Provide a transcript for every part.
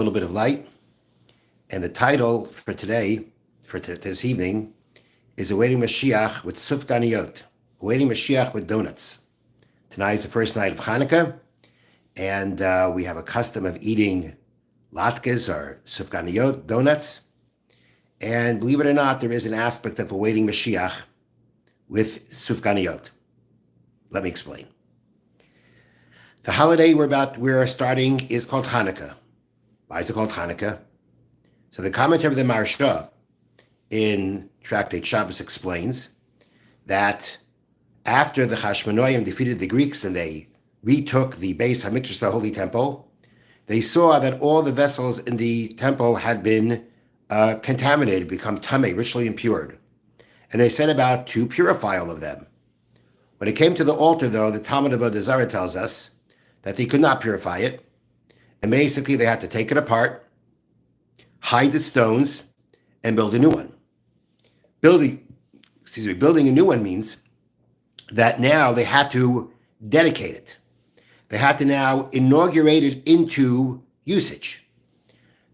little bit of light. And the title for today, this evening, is Awaiting Moshiach with Sufganiyot, Awaiting Moshiach with donuts. Tonight is the first night of Hanukkah, and we have a custom of eating latkes or Sufganiyot, donuts. And believe it or not, there is an aspect of awaiting Moshiach with Sufganiyot. Let me explain. The holiday we're starting is called Hanukkah. Why is it called Hanukkah? So the commentary of the Maharsha in Tractate Shabbos explains that after the Hashmonaim defeated the Greeks and they retook the Beis HaMikdash, the Holy Temple, they saw that all the vessels in the temple had been contaminated, become tameh, ritually impure. And they set about to purify all of them. When it came to the altar, though, the Talmud of Avodah Zarah tells us that they could not purify it. And basically they had to take it apart, hide the stones, and build a new one. Building a new one means that now they had to dedicate it. They had to now inaugurate it into usage.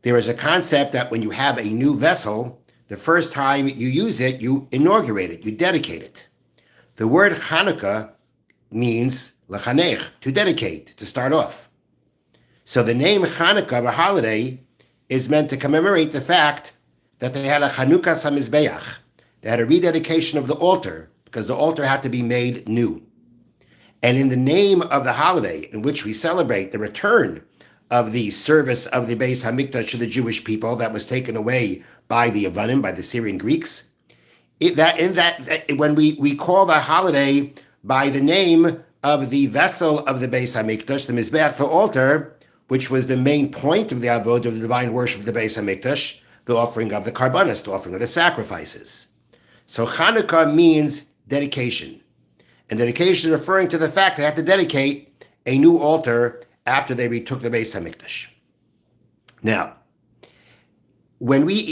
There is a concept that when you have a new vessel, the first time you use it, you inaugurate it, you dedicate it. The word Hanukkah means lechanech, to dedicate, to start off. So the name Hanukkah, the holiday, is meant to commemorate the fact that they had a Chanukah Samizbeach. They had a rededication of the altar because the altar had to be made new. And in the name of the holiday in which we celebrate the return of the service of the Beis HaMikdash to the Jewish people that was taken away by the Yavanim, by the Syrian Greeks, when we call the holiday by the name of the vessel of the Beis HaMikdash, the Mizbeach, the altar, which was the main point of the avodah of the divine worship of the Beis HaMikdash, the offering of the karbanos, the offering of the sacrifices. So Chanukah means dedication. And dedication is referring to the fact they had to dedicate a new altar after they retook the Beis HaMikdash. Now,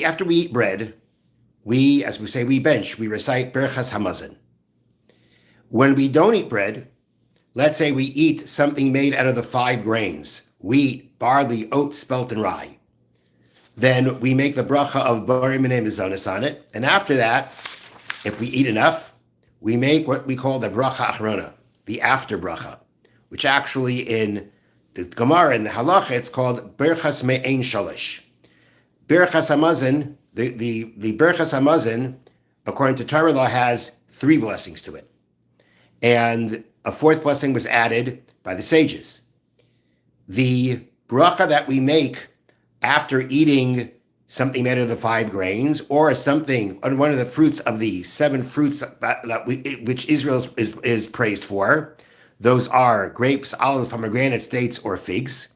after we eat bread, we bench, we recite Berchas Hamazon. When we don't eat bread, let's say we eat something made out of the 5 grains, wheat, barley, oats, spelt, and rye. Then we make the bracha of Borei Minei Mizonos on it. And after that, if we eat enough, we make what we call the bracha achrona, the after bracha, which actually in the Gemara and the Halacha, it's called Berchas Me'ein Shalish. Berchas Hamazon, the Berchas Hamazon, according to Torah law, has 3 blessings to it. And a 4th blessing was added by the sages. The bracha that we make after eating something made of the 5 grains, or one of the fruits of the 7 fruits which Israel is praised for, those are grapes, olives, pomegranates, dates, or figs.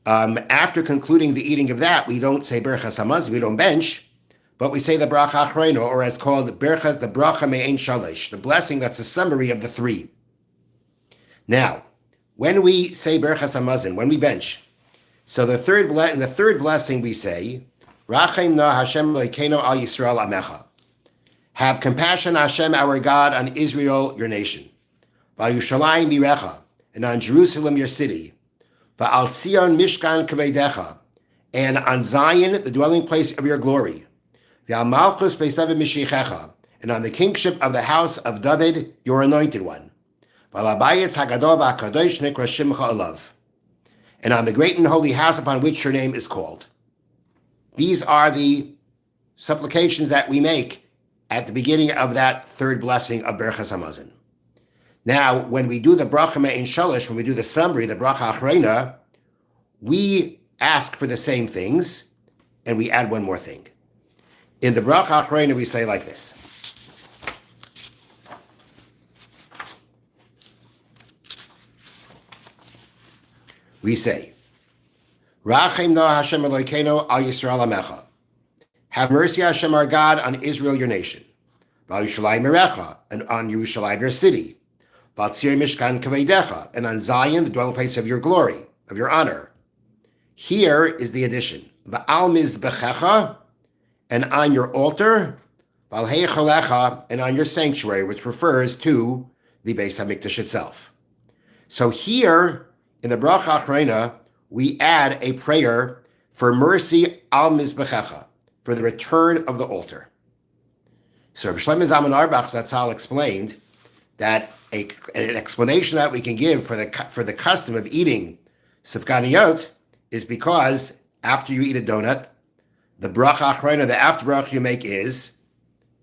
After concluding the eating of that, we don't say Berchas Hamazon, we don't bench, but we say the bracha achrona, or as called the bracha me'ein shalish, the blessing that's a summary of the 3. Now, when we say Berchas Hamazon, when we bench, so the third blessing we say, Rachem na Hashem Elokeinu al Yisrael amecha. Have compassion, Hashem, our God, on Israel, your nation. V'al Yerushalayim birecha, and on Jerusalem, your city. V'al Tzion mishkan kaveidecha, and on Zion, the dwelling place of your glory. V'al Malchus beis David Mishichecha, and on the kingship of the house of David, your anointed one. V'al Habayis hagadol v'hakadosh nikra shimcha olav, and on the great and holy house upon which your name is called. These are the supplications that we make at the beginning of that 3rd blessing of Berchas Hamazon. Now, when we do the bracha me'ein shalish, when we do the summary, the bracha achrona, we ask for the same things, and we add one more thing. In the bracha achrona, we say like this. We say, Rachem na Hashem Elokeinu al Yisrael amecha. Have mercy, Hashem, our God, on Israel, your nation. V'al Yerushalayim erecha, and on Yerushalayim, your city. V'al Tzion mishkan kaveidecha, and on Zion, the dwelling place of your glory, of your honor. Here is the addition. V'al mizbechecha, and on your altar. V'al heichalecha, and on your sanctuary, which refers to the Beis HaMikdash itself. So here, in the bracha achrona, we add a prayer for mercy al mizbechecha, for the return of the altar. So Rabbi Shlomo Zalman Auerbach Zatzal explained that an explanation that we can give for the custom of eating Sufganiyot is because after you eat a donut, the bracha achrona, the after bracha you make is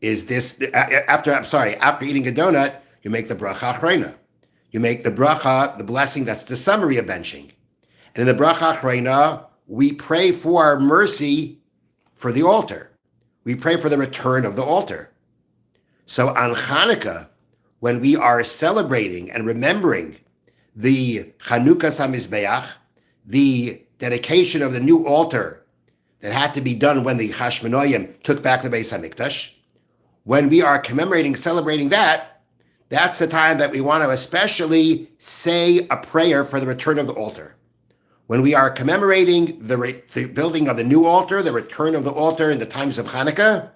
this after eating a donut, you make the bracha achrona. You make the bracha, the blessing that's the summary of benching. And in the bracha achrona, we pray for mercy for the altar. We pray for the return of the altar. So on Hanukkah, when we are celebrating and remembering the Chanukas HaMizbeach, the dedication of the new altar that had to be done when the Hashmonaim took back the Beis HaMikdash, when we are commemorating, celebrating that, that's the time that we want to especially say a prayer for the return of the altar. When we are commemorating the building of the new altar, the return of the altar in the times of Hanukkah,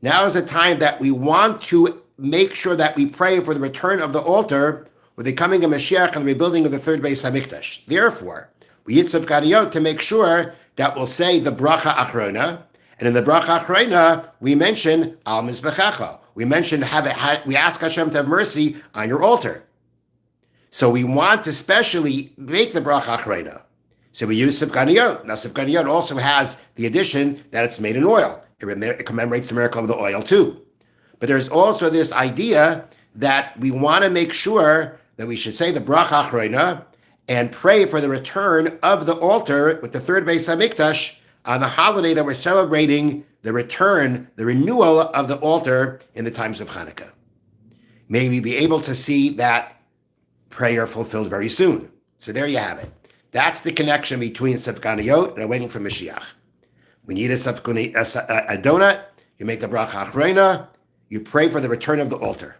now is the time that we want to make sure that we pray for the return of the altar with the coming of Moshiach and the rebuilding of the third Beis HaMikdash. Therefore, we eat Sufganiyot to make sure that we'll say the bracha achrona, and in the bracha achrona we mention al mizbechecha. We mention we ask Hashem to have mercy on your altar. So we want to specially make the bracha achrona. So we use Sufganiyot. Now Sufganiyot also has the addition that it's made in oil. It commemorates the miracle of the oil too. But there's also this idea that we want to make sure that we should say the bracha achrona and pray for the return of the altar with the third Beis HaMikdash on the holiday that we're celebrating the return, the renewal of the altar in the times of Hanukkah. May we be able to see that prayer fulfilled very soon. So there you have it. That's the connection between Sufganiyot and waiting for Moshiach. When you eat a donut, you make the bracha achrona, you pray for the return of the altar.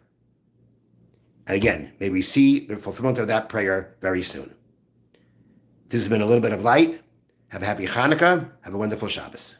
And again, may we see the fulfillment of that prayer very soon. This has been a little bit of light. Have a happy Hanukkah. Have a wonderful Shabbos.